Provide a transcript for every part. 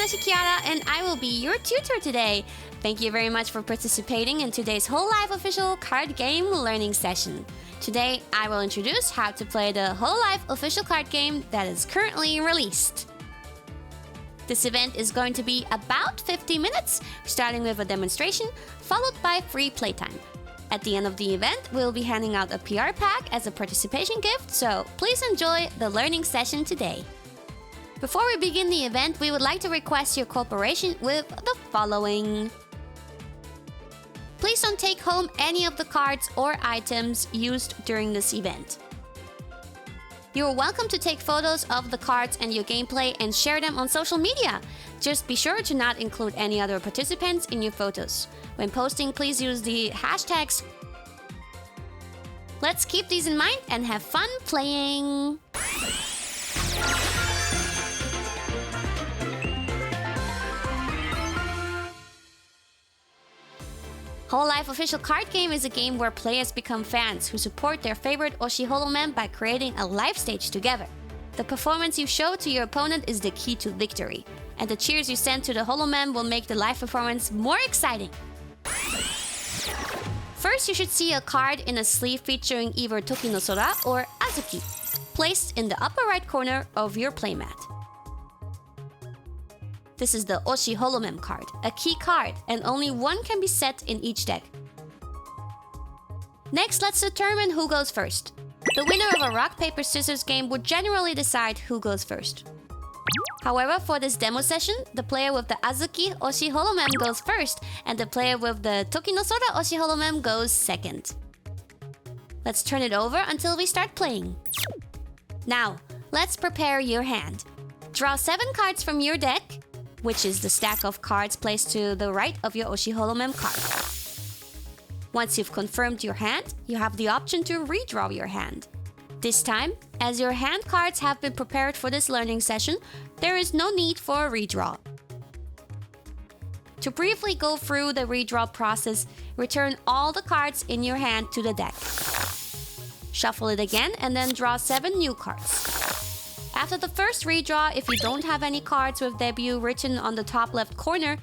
Takanashi Kiara, and I will be your tutor today. Thank you very much for participating in today's Hololive official card game learning session. Today, I will introduce how to play the Hololive official card game that is currently released. This event is going to be about 50 minutes, starting with a demonstration, followed by free playtime. At the end of the event, we'll be handing out a PR pack as a participation gift, so please enjoy the learning session today. Before we begin the event, we would like to request your cooperation with the following. Please don't take home any of the cards or items used during this event. You're welcome to take photos of the cards and your gameplay and share them on social media. Just be sure to not include any other participants in your photos. When posting, please use the hashtags. Let's keep these in mind and have fun playing! Hololive official card game is a game where players become fans who support their favorite Oshi Holoman by creating a live stage together. The performance you show to your opponent is the key to victory, and the cheers you send to the Holoman will make the live performance more exciting. First, you should see a card in a sleeve featuring either Toki no Sora or Azuki, placed in the upper right corner of your playmat. This is the Oshi Holoman card, a key card, and only one can be set in each deck. Next, let's determine who goes first. The winner of a rock, paper, scissors game would generally decide who goes first. However, for this demo session, the player with the Azuki Oshi Holoman goes first, and the player with the Toki no Sora Oshi Holoman goes second. Let's turn it over until we start playing. Now, let's prepare your hand. Draw 7 cards from your deck, which is the stack of cards placed to the right of your Oshi Holoman card. Once you've confirmed your hand, you have the option to redraw your hand. This time, as your hand cards have been prepared for this learning session, there is no need for a redraw. To briefly go through the redraw process, return all the cards in your hand to the deck. Shuffle it again and then draw 7 new cards. After the first redraw, if you don't have any cards with debut written on the top left corner,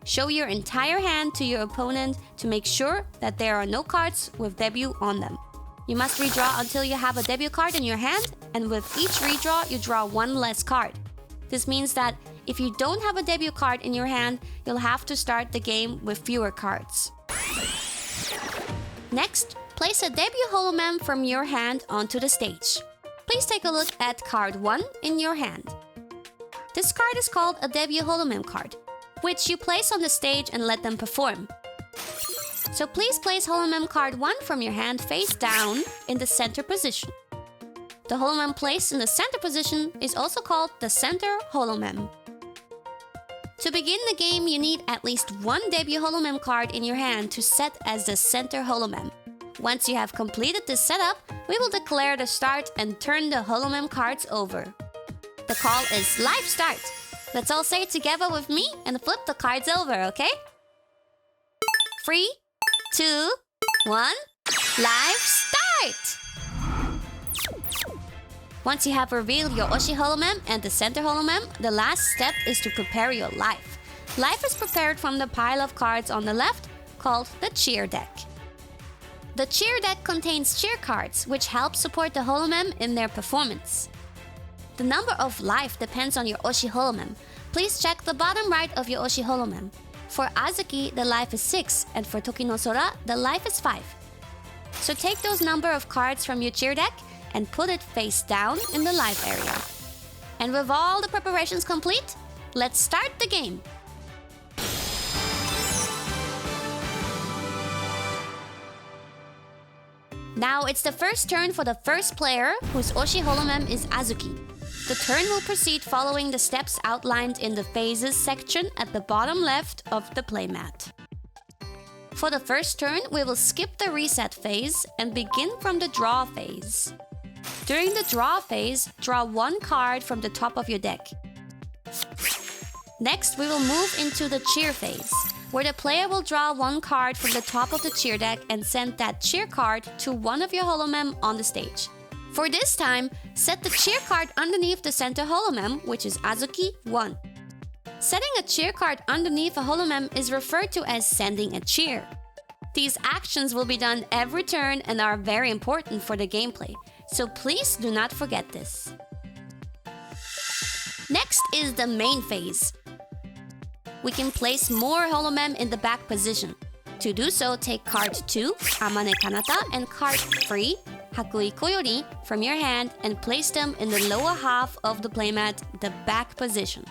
show your entire hand to your opponent to make sure that there are no cards with debut on them. You must redraw until you have a debut card in your hand, and with each redraw, you draw 1 less card. This means that if you don't have a debut card in your hand, you'll have to start the game with fewer cards. Next, place a debut Holoman from your hand onto the stage. Please take a look at card 1 in your hand. This card is called a debut Holoman card, which you place on the stage and let them perform. So please place Holoman card 1 from your hand face down in the center position. The Holoman placed in the center position is also called the center Holoman. To begin the game, you need at least 1 debut Holoman card in your hand to set as the center Holoman. Once you have completed this setup, we will declare the start and turn the Holoman cards over. The call is Live Start. Let's all say it together with me and flip the cards over, okay? 3, 2, 1, Live Start! Once you have revealed your Oshi Holoman and the center Holoman, the last step is to prepare your life. Life is prepared from the pile of cards on the left, called the cheer deck. The cheer deck contains cheer cards, which help support the Holoman in their performance. The number of life depends on your Oshi Holoman. Please check the bottom right of your Oshi Holoman. For Azuki, the life is 6, and for Toki no Sora, the life is 5. So take those number of cards from your cheer deck and put it face down in the life area. And with all the preparations complete, let's start the game! Now it's the first turn for the first player, whose Oshi Holoman is Azuki. The turn will proceed following the steps outlined in the phases section at the bottom left of the playmat. For the first turn, we will skip the reset phase and begin from the draw phase. During the draw phase, draw 1 card from the top of your deck. Next, we will move into the cheer phase, where the player will draw 1 card from the top of the cheer deck and send that cheer card to one of your Holoman on the stage. For this time, set the cheer card underneath the center Holoman, which is Azuki 1. Setting a cheer card underneath a holomem is referred to as sending a cheer. These actions will be done every turn and are very important for the gameplay, so please do not forget this. Next is the main phase. We can place more holomem in the back position. To do so, take card 2, Amane Kanata, and card 3, Hakui Koyori, from your hand and place them in the lower half of the playmat, the back position.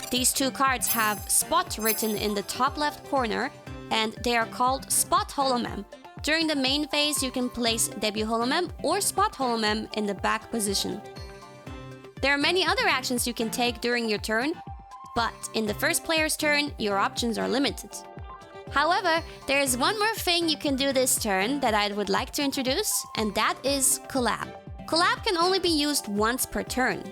These two cards have spot written in the top left corner, and they are called spot holomem. During the main phase, you can place debut holomem or spot holomem in the back position. There are many other actions you can take during your turn, but in the first player's turn, your options are limited. However, there is one more thing you can do this turn that I would like to introduce, and that is collab. Collab can only be used once per turn.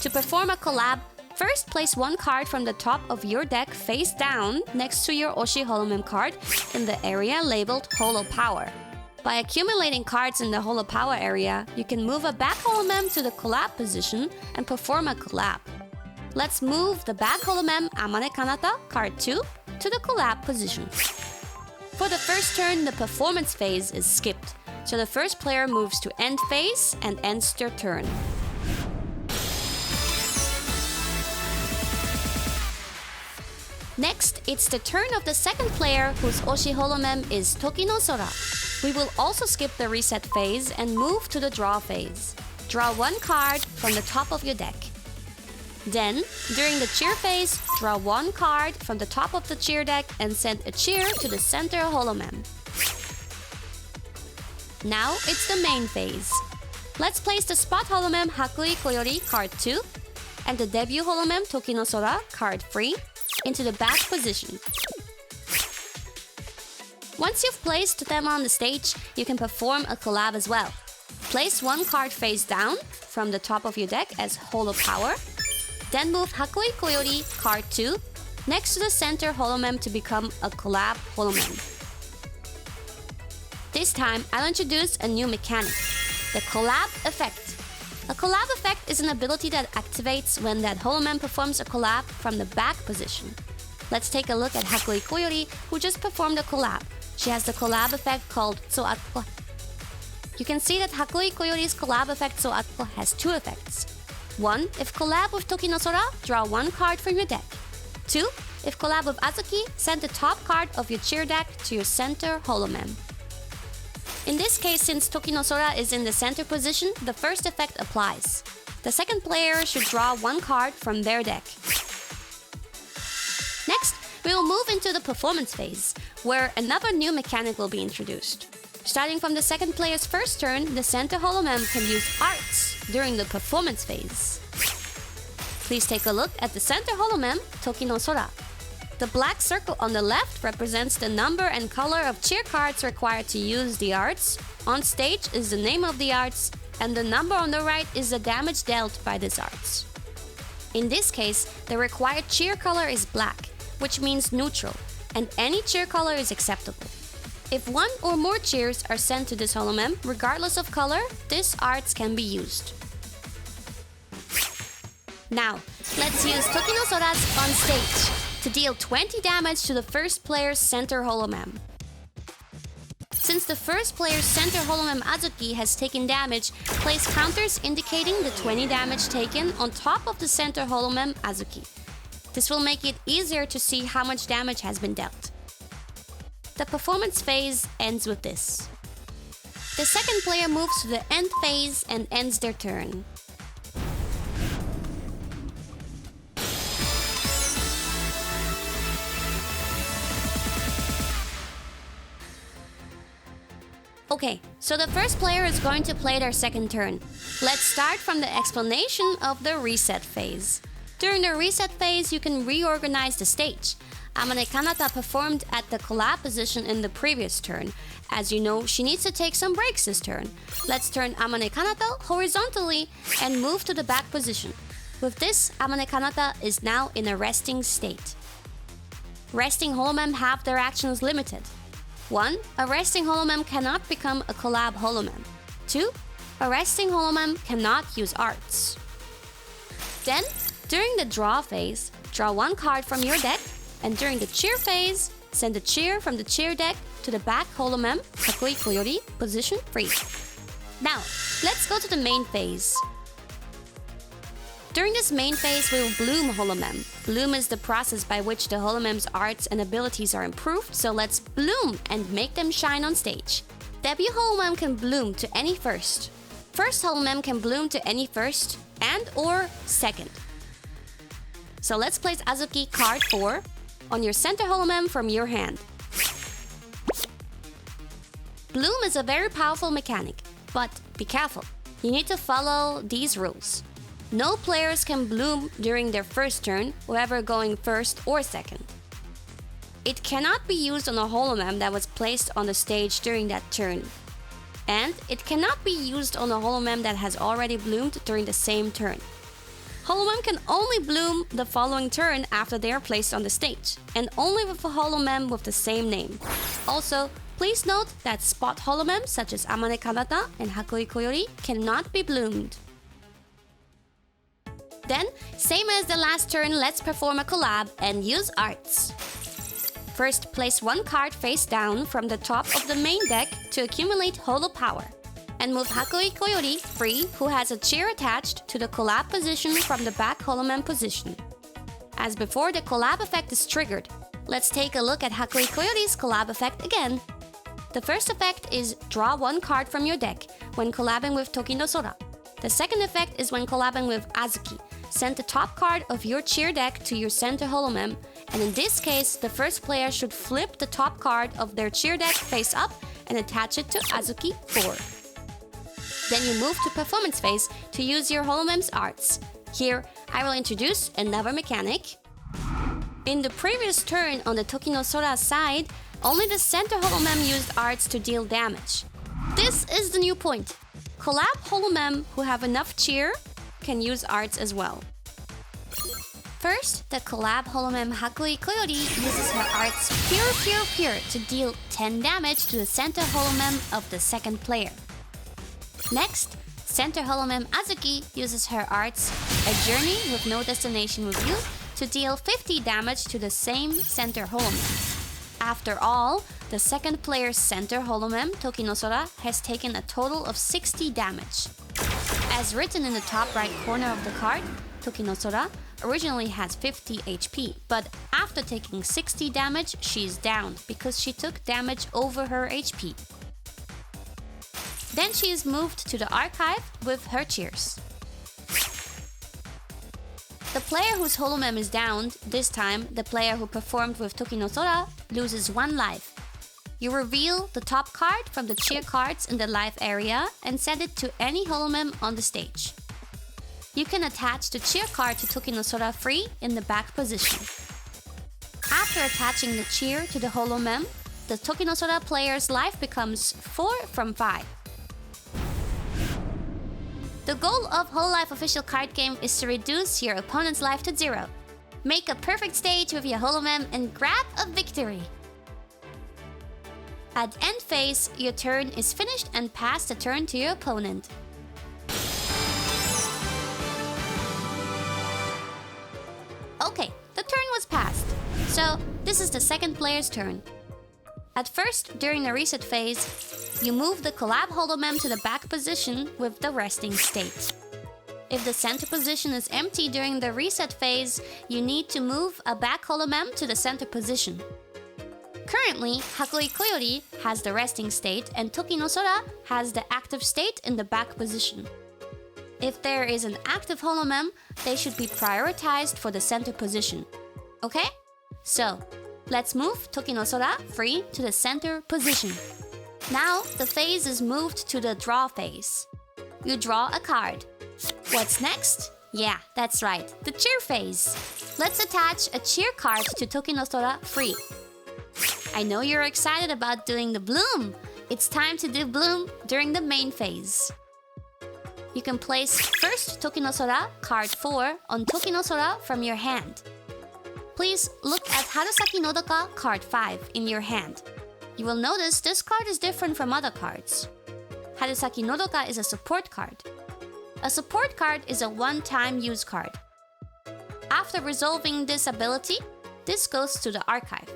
To perform a collab, first place one card from the top of your deck face down next to your Oshi holomem card in the area labeled Holo Power. By accumulating cards in the Holo Power area, you can move a back holomem to the collab position and perform a collab. Let's move the back holomem Amane Kanata, card 2, to the collab position. For the first turn, the performance phase is skipped, so the first player moves to end phase and ends their turn. Next, it's the turn of the second player whose Oshi holomem is Toki no Sora. We will also skip the reset phase and move to the draw phase. Draw one card from the top of your deck. Then, during the cheer phase, draw one card from the top of the cheer deck and send a cheer to the center holomem. Now it's the main phase. Let's place the spot holomem Hakui Koyori, card 2, and the debut holomem Toki no Sora, card 3, into the back position. Once you've placed them on the stage, you can perform a collab as well. Place one card face down from the top of your deck as Holo Power. Then move Hakui Koyori, card 2, next to the center holomem to become a collab holomem. This time, I'll introduce a new mechanic, the collab effect. A collab effect is an ability that activates when that holomem performs a collab from the back position. Let's take a look at Hakui Koyori, who just performed a collab. She has the collab effect called Soatko. You can see that Hakui Koyori's collab effect Soatko has two effects. 1. If collab with Toki no Sora, draw one card from your deck. 2. If collab with Azuki, send the top card of your cheer deck to your center holomem. In this case, since Toki no Sora is in the center position, the first effect applies. The second player should draw one card from their deck. Next, we will move into the performance phase, where another new mechanic will be introduced. Starting from the second player's first turn, the center holomem can use arts during the performance phase. Please take a look at the center holomem, Toki no Sora. The black circle on the left represents the number and color of cheer cards required to use the arts. On stage is the name of the arts, and the number on the right is the damage dealt by these arts. In this case, the required cheer color is black, which means neutral, and any cheer color is acceptable. If one or more cheers are sent to this holomem, regardless of color, these arts can be used. Now, let's use Toki no Sora's on stage to deal 20 damage to the first player's center holomem. Since the first player's center holomem Azuki has taken damage, place counters indicating the 20 damage taken on top of the center holomem Azuki. This will make it easier to see how much damage has been dealt. The performance phase ends with this. The second player moves to the end phase and ends their turn. Okay, so the first player is going to play their second turn. Let's start from the explanation of the reset phase. During the reset phase, you can reorganize the stage. Amane Kanata performed at the collab position in the previous turn. As you know, she needs to take some breaks this turn. Let's turn Amane Kanata horizontally and move to the back position. With this, Amane Kanata is now in a resting state. Resting holomem have their actions limited. 1. A resting holomem cannot become a collab holomem. 2. A resting holomem cannot use arts. Then, During the draw phase, draw one card from your deck, and during the cheer phase, send a cheer from the cheer deck to the back holomem Hakui Koyori position free. Now, let's go to the main phase. During this main phase, we will bloom holomem. Bloom is the process by which the holomem's arts and abilities are improved, so let's bloom and make them shine on stage. Debut holomem can bloom to any first. First holomem can bloom to any first and or second. So let's place Azuki card 4 on your center holomem from your hand. Bloom is a very powerful mechanic, but be careful. You need to follow these rules. No players can bloom during their first turn, whether going first or second. It cannot be used on a holomem that was placed on the stage during that turn. And it cannot be used on a holomem that has already bloomed during the same turn. Holomem can only bloom the following turn after they are placed on the stage, and only with a holomem with the same name. Also, please note that spot holomems such as Amane Kanata and Hakui Koyori cannot be bloomed. Then, same as the last turn, let's perform a collab and use arts. First, place one card face down from the top of the main deck to accumulate holo power. And move Hakui Koyori free, who has a cheer attached, to the collab position from the back holomem position. As before, the collab effect is triggered. Let's take a look at Hakui Koyori's collab effect again. The first effect is draw one card from your deck when collabing with Toki no Sora. The second effect is when collabing with Azuki. Send the top card of your cheer deck to your center holomem, and in this case, the first player should flip the top card of their cheer deck face up and attach it to Azuki 4. Then you move to performance phase to use your holomem's arts. Here, I will introduce another mechanic. In the previous turn on the Toki no Sora side, only the center holomem used arts to deal damage. This is the new point. Collab holomem who have enough cheer can use arts as well. First, the collab holomem Hakui Koyori uses her arts Pure to deal 10 damage to the center holomem of the second player. Next, center holomem Azuki uses her arts A Journey with No Destination with You to deal 50 damage to the same center holomem. After all, the second player's center holomem, Toki no Sora, has taken a total of 60 damage. As written in the top right corner of the card, Toki no Sora originally has 50 HP, but after taking 60 damage, she's downed because she took damage over her HP. Then she is moved to the archive with her cheers. The player whose holomem is downed, this time the player who performed with Toki no Sora, loses 1 life. You reveal the top card from the cheer cards in the life area and send it to any holomem on the stage. You can attach the cheer card to Toki no Sora free in the back position. After attaching the cheer to the holomem, the Toki no Sora player's life becomes 4 from 5. The goal of Hololive official card game is to reduce your opponent's life to 0. Make a perfect stage with your holomem and grab a victory! At end phase, your turn is finished and pass the turn to your opponent. Okay, the turn was passed. So, this is the second player's turn. At first, during the reset phase, you move the collab holomem to the back position with the resting state. If the center position is empty during the reset phase, you need to move a back holomem to the center position. Currently, Hakui Koyori has the resting state and Toki no Sora has the active state in the back position. If there is an active holomem, they should be prioritized for the center position. Okay? So, let's move Toki no Sora free to the center position. Now, the phase is moved to the draw phase. You draw a card. What's next? Yeah, that's right, the cheer phase. Let's attach a cheer card to Toki no Sora free. I know you're excited about doing the bloom. It's time to do bloom during the main phase. You can place first Toki no Sora, card 4, on Toki no Sora from your hand. Please look at Harusaki Nodoka, card 5, in your hand. You will notice this card is different from other cards. Harusaki Nodoka is a support card. A support card is a one-time use card. After resolving this ability, this goes to the archive.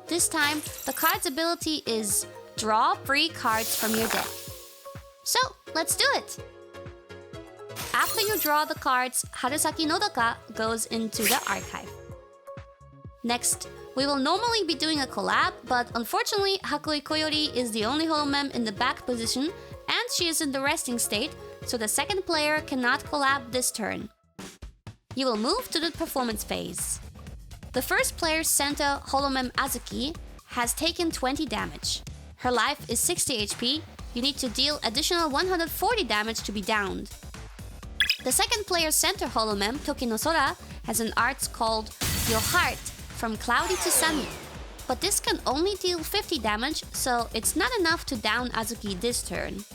This time, the card's ability is draw 3 cards from your deck. So, let's do it! After you draw the cards, Harusaki Nodaka goes into the archive. Next, we will normally be doing a collab, but unfortunately, Hakui Koyori is the only Holomem in the back position, and she is in the resting state, so the second player cannot collab this turn. You will move to the performance phase. The first player's center, Holomem Azuki, has taken 20 damage. Her life is 60 HP, you need to deal additional 140 damage to be downed. The second player's center Holomem, Toki no Sora, has an art called Your Heart, from Cloudy to Sunny. But this can only deal 50 damage, so it's not enough to down Azuki this turn.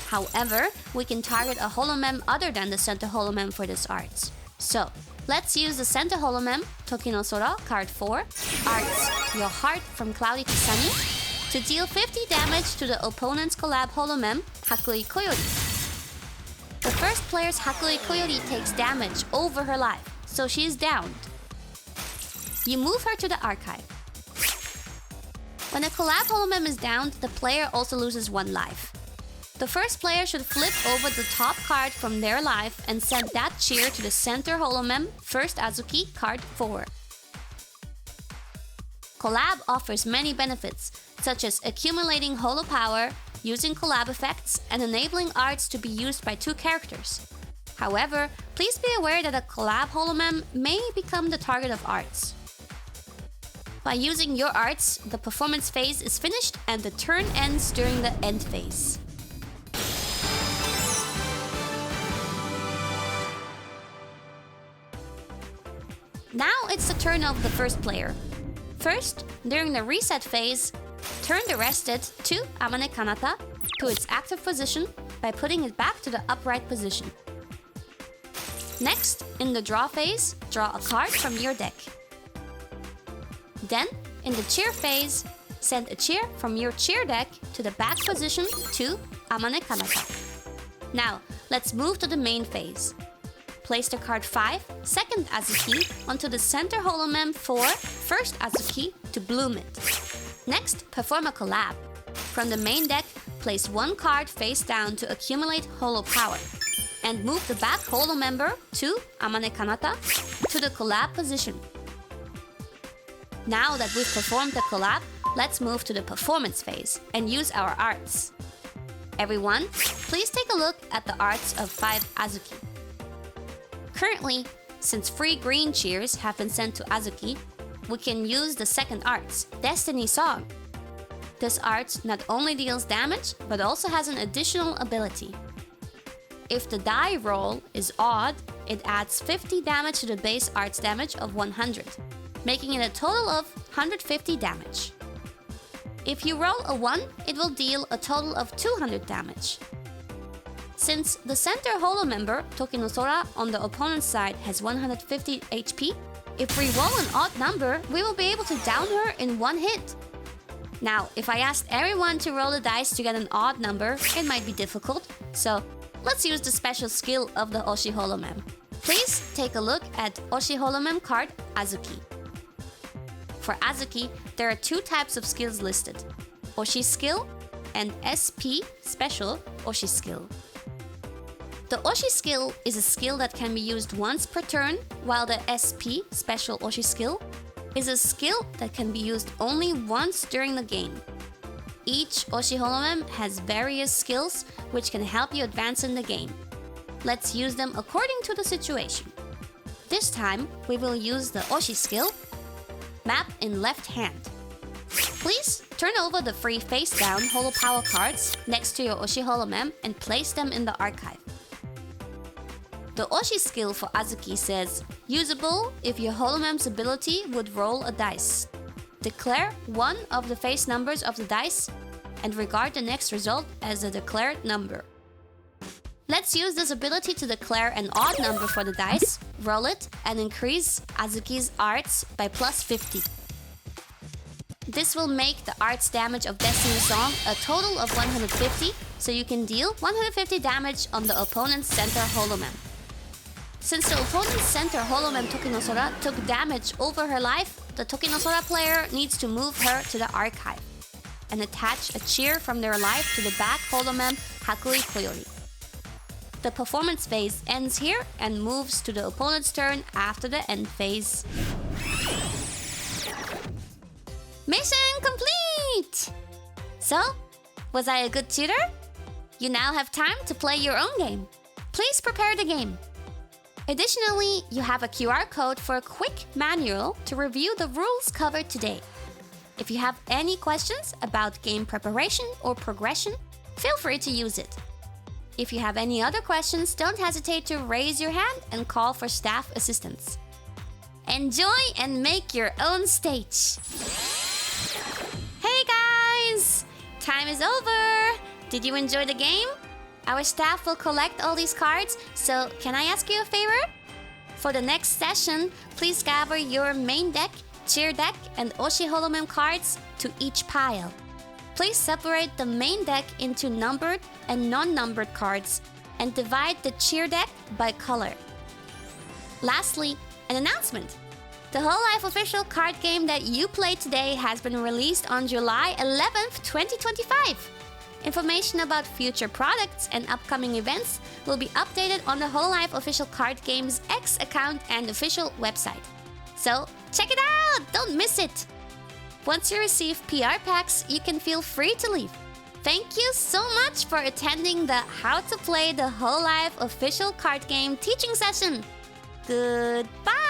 However, we can target a Holomem other than the center Holomem for this art. So, let's use the center Holomem, Toki no Sora, card 4, art Your Heart from Cloudy to Sunny, to deal 50 damage to the opponent's collab Holomem, Hakui Koyori. The first player's Hakui Koyori takes damage over her life, so she is downed. You move her to the archive. When a collab Holomem is downed, the player also loses 1 life. The first player should flip over the top card from their life and send that cheer to the center Holomem, first Azuki, card 4. Collab offers many benefits, such as accumulating holo power, using collab effects, and enabling arts to be used by 2 characters. However, please be aware that a collab Holomem may become the target of arts. By using your arts, the performance phase is finished and the turn ends during the end phase. Now it's the turn of the first player. First, during the reset phase, turn the rested to Amane Kanata to its active position by putting it back to the upright position. Next, in the draw phase, draw a card from your deck. Then, in the cheer phase, send a cheer from your cheer deck to the back position to Amane Kanata. Now, let's move to the main phase. Place the card 5, second Azuki, onto the center Holomem 4, first Azuki, to bloom it. Next, perform a collab. From the main deck, place 1 card face down to accumulate holo power. And move the back holo member to Amane Kanata to the collab position. Now that we've performed the collab, let's move to the performance phase and use our arts. Everyone, please take a look at the arts of 5 Azuki. Currently, since free green cheers have been sent to Azuki, we can use the second arts, Destiny Song. This art not only deals damage, but also has an additional ability. If the die roll is odd, it adds 50 damage to the base arts damage of 100, making it a total of 150 damage. If you roll a 1, it will deal a total of 200 damage. Since the center holo member, Toki no Sora, on the opponent's side has 150 HP, if we roll an odd number, we will be able to down her in 1 hit. Now, if I asked everyone to roll the dice to get an odd number, it might be difficult, so let's use the special skill of the Oshi Holomem. Please take a look at Oshi Holomem card Azuki. For Azuki, there are 2 types of skills listed, Oshi skill and SP special Oshi skill. The Oshi skill is a skill that can be used once per turn, while the SP special Oshi skill is a skill that can be used only once during the game. Each Oshi Holomem has various skills which can help you advance in the game. Let's use them according to the situation. This time, we will use the Oshi skill, Map in Left Hand. Please turn over the free face-down holo power cards next to your Oshi Holomem and place them in the archive. The Oshi skill for Azuki says, usable if your Holomem's ability would roll a dice. Declare 1 of the face numbers of the dice and regard the next result as a declared number. Let's use this ability to declare an odd number for the dice, roll it, and increase Azuki's arts by plus 50. This will make the arts damage of Destiny Song a total of 150, so you can deal 150 damage on the opponent's center Holomem. Since the opponent's center Holomem Tokinosora took damage over her life, the Tokinosora player needs to move her to the archive and attach a cheer from their life to the back Holomem Hakui Koyori. The performance phase ends here and moves to the opponent's turn after the end phase. Mission complete! So, was I a good tutor? You now have time to play your own game. Please prepare the game. Additionally, you have a QR code for a quick manual to review the rules covered today. If you have any questions about game preparation or progression, feel free to use it. If you have any other questions, don't hesitate to raise your hand and call for staff assistance. Enjoy and make your own stage! Hey guys! Time is over! Did you enjoy the game? Our staff will collect all these cards, so can I ask you a favor? For the next session, please gather your main deck, cheer deck, and Oshi Holomem cards to each pile. Please separate the main deck into numbered and non-numbered cards and divide the cheer deck by color. Lastly, an announcement. The Hololive official card game that you played today has been released on July 11th, 2025. Information about future products and upcoming events will be updated on the Hololive official card game's X account and official website. So, check it out! Don't miss it! Once you receive PR packs, you can feel free to leave. Thank you so much for attending the How to Play the Hololive official card game teaching session. Goodbye!